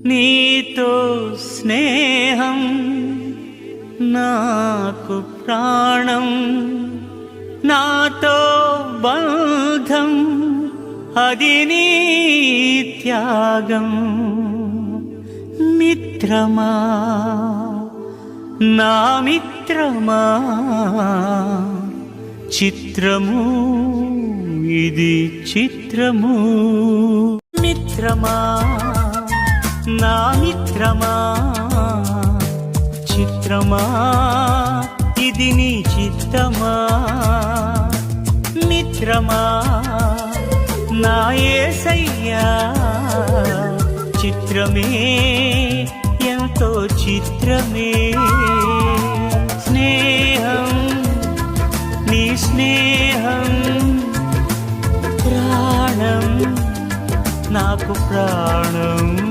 నీతో స్నేహం నాకు ప్రాణం, నాతో బంధం అది నీ త్యాగం. మిత్రమా నా మిత్రమా, చిత్రము ఇది చిత్రము. మిత్రమా నా మిత్రమా, చిత్రమా ఇది నీ చిత్తమా. మిత్రమా నా యేసయ్యా, చిత్రమే ఎంతో చిత్రమే. స్నేహం నీ స్నేహం ప్రాణం నాకు ప్రాణం.